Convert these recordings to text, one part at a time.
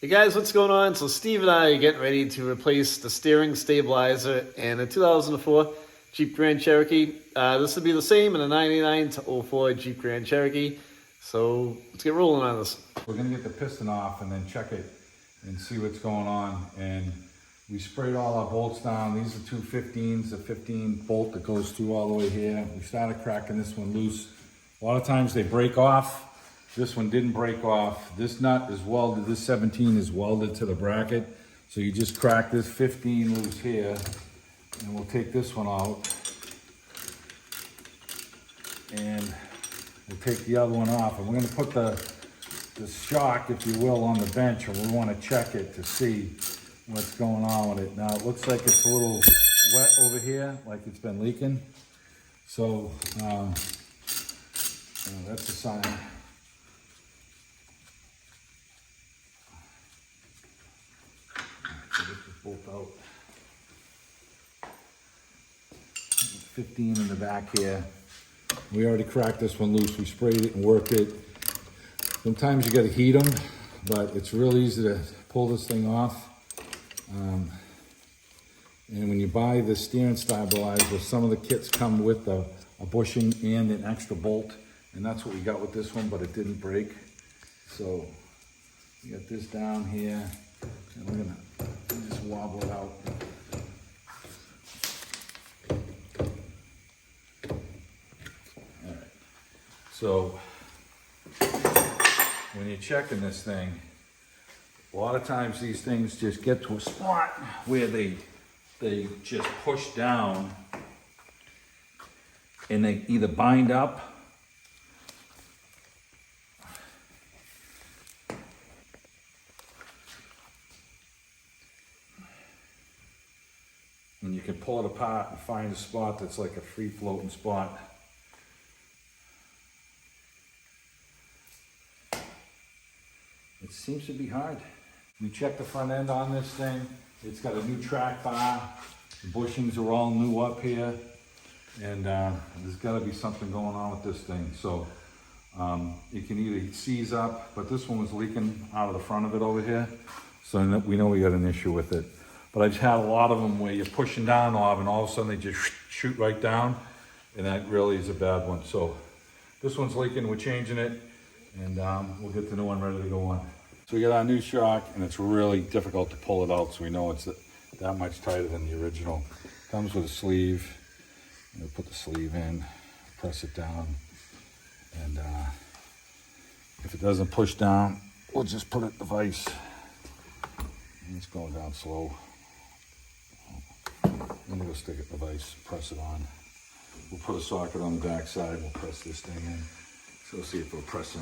Hey guys, what's going on? So Steve and I are getting ready to replace the steering stabilizer in a 2004 Jeep Grand Cherokee. This will be the same in a 99 to 04 Jeep Grand Cherokee. So let's get rolling on this. We're gonna get the piston off and then check it and see what's going on. And we sprayed all our bolts down. These are two 15s, a 15 bolt that goes through all the way here. We started cracking this one loose. A lot of times they break off. This one didn't break off. This nut is welded, this 17 is welded to the bracket. So you just crack this 15 loose here, and we'll take this one out. And we'll take the other one off. And we're gonna put the shock, if you will, on the bench, and we wanna check it to see what's going on with it. Now it looks like it's a little wet over here, like it's been leaking. So that's a sign. Bolt out. 15 in the back here. We already cracked this one loose. We sprayed it and worked it. Sometimes you got to heat them, but it's real easy to pull this thing off. And when you buy the steering stabilizer, some of the kits come with a bushing and an extra bolt, and that's what we got with this one, but it didn't break. So we got this down here, and we're gonna just wobble it out. All right. So when you're checking this thing, a lot of times these things just get to a spot where they just push down and they either bind up and you can pull it apart and find a spot that's like a free floating spot. It seems to be hard. We checked the front end on this thing. It's got a new track bar. The bushings are all new up here. And there's gotta be something going on with this thing. So it can either seize up, but this one was leaking out of the front of it over here. So we know we got an issue with it. But I've had a lot of them where you're pushing down on and all of a sudden they just shoot right down, and that really is a bad one. So this one's leaking, we're changing it, and we'll get the new one ready to go on. So we got our new shock, and it's really difficult to pull it out, so we know it's that much tighter than the original. Comes with a sleeve. We'll put the sleeve in, press it down, and if it doesn't push down, we'll just put it in the vise. And it's going down slow. Then we'll stick it in the vise, press it on. We'll put a socket on the back side, we'll press this thing in. So we'll see if it'll press in.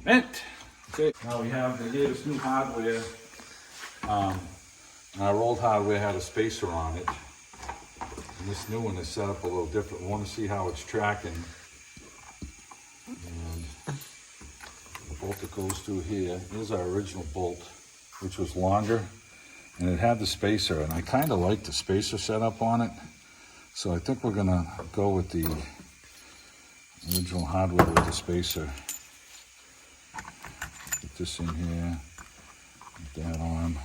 Meant. Okay, now they gave us new hardware. Our old hardware had a spacer on it. And this new one is set up a little different. We want to see how it's tracking. And the bolt that goes through here is our original bolt, which was longer. And it had the spacer, and I kind of like the spacer setup on it. So I think we're gonna go with the original hardware with the spacer. Get this in here, get that on.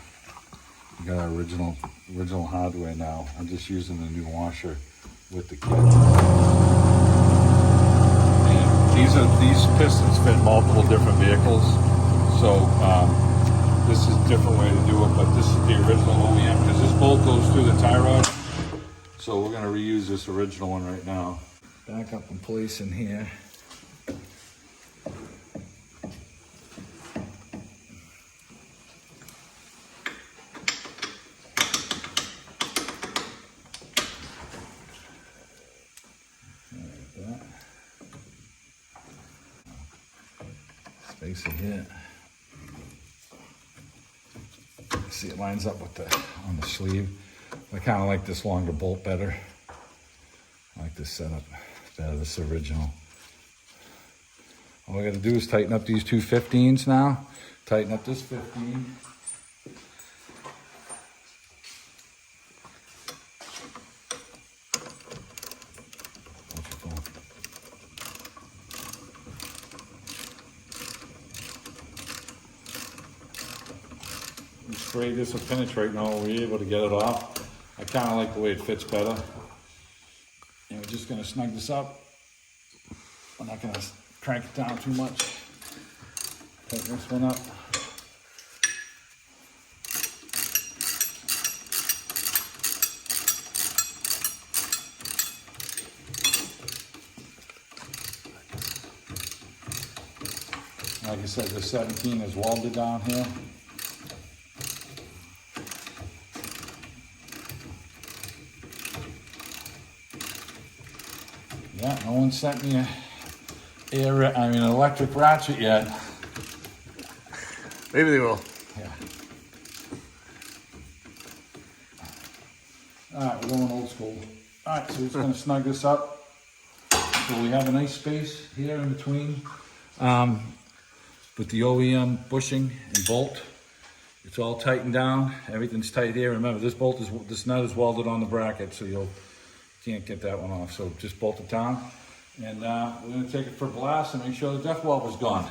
We got our original hardware now. I'm just using the new washer with the kit. And these pistons fit multiple different vehicles, so this is a different way to do it, but this is the original OEM because this bolt goes through the tie rod. So we're going to reuse this original one right now. Back up in place in here. Space it here. See, it lines up with on the sleeve. I kind of like this longer bolt better. I like this setup better, this original. All we gotta do is tighten up these two 15s now. Tighten up this 15. We spray this with penetrate now, we're able to get it off. I kinda like the way it fits better. And we're just gonna snug this up. I'm not gonna crank it down too much. Tighten this one up. Like I said, the 17 is welded down here. Yeah, no one sent me an electric ratchet yet. Maybe they will. Yeah. All right, we're going old school. All right, so we're just gonna snug this up. So we have a nice space here in between with the OEM bushing and bolt. It's all tightened down. Everything's tight here. Remember, this nut is welded on the bracket, so you can't get that one off. So just bolt it down. And we're gonna take it for a blast and make sure the depth weld was gone.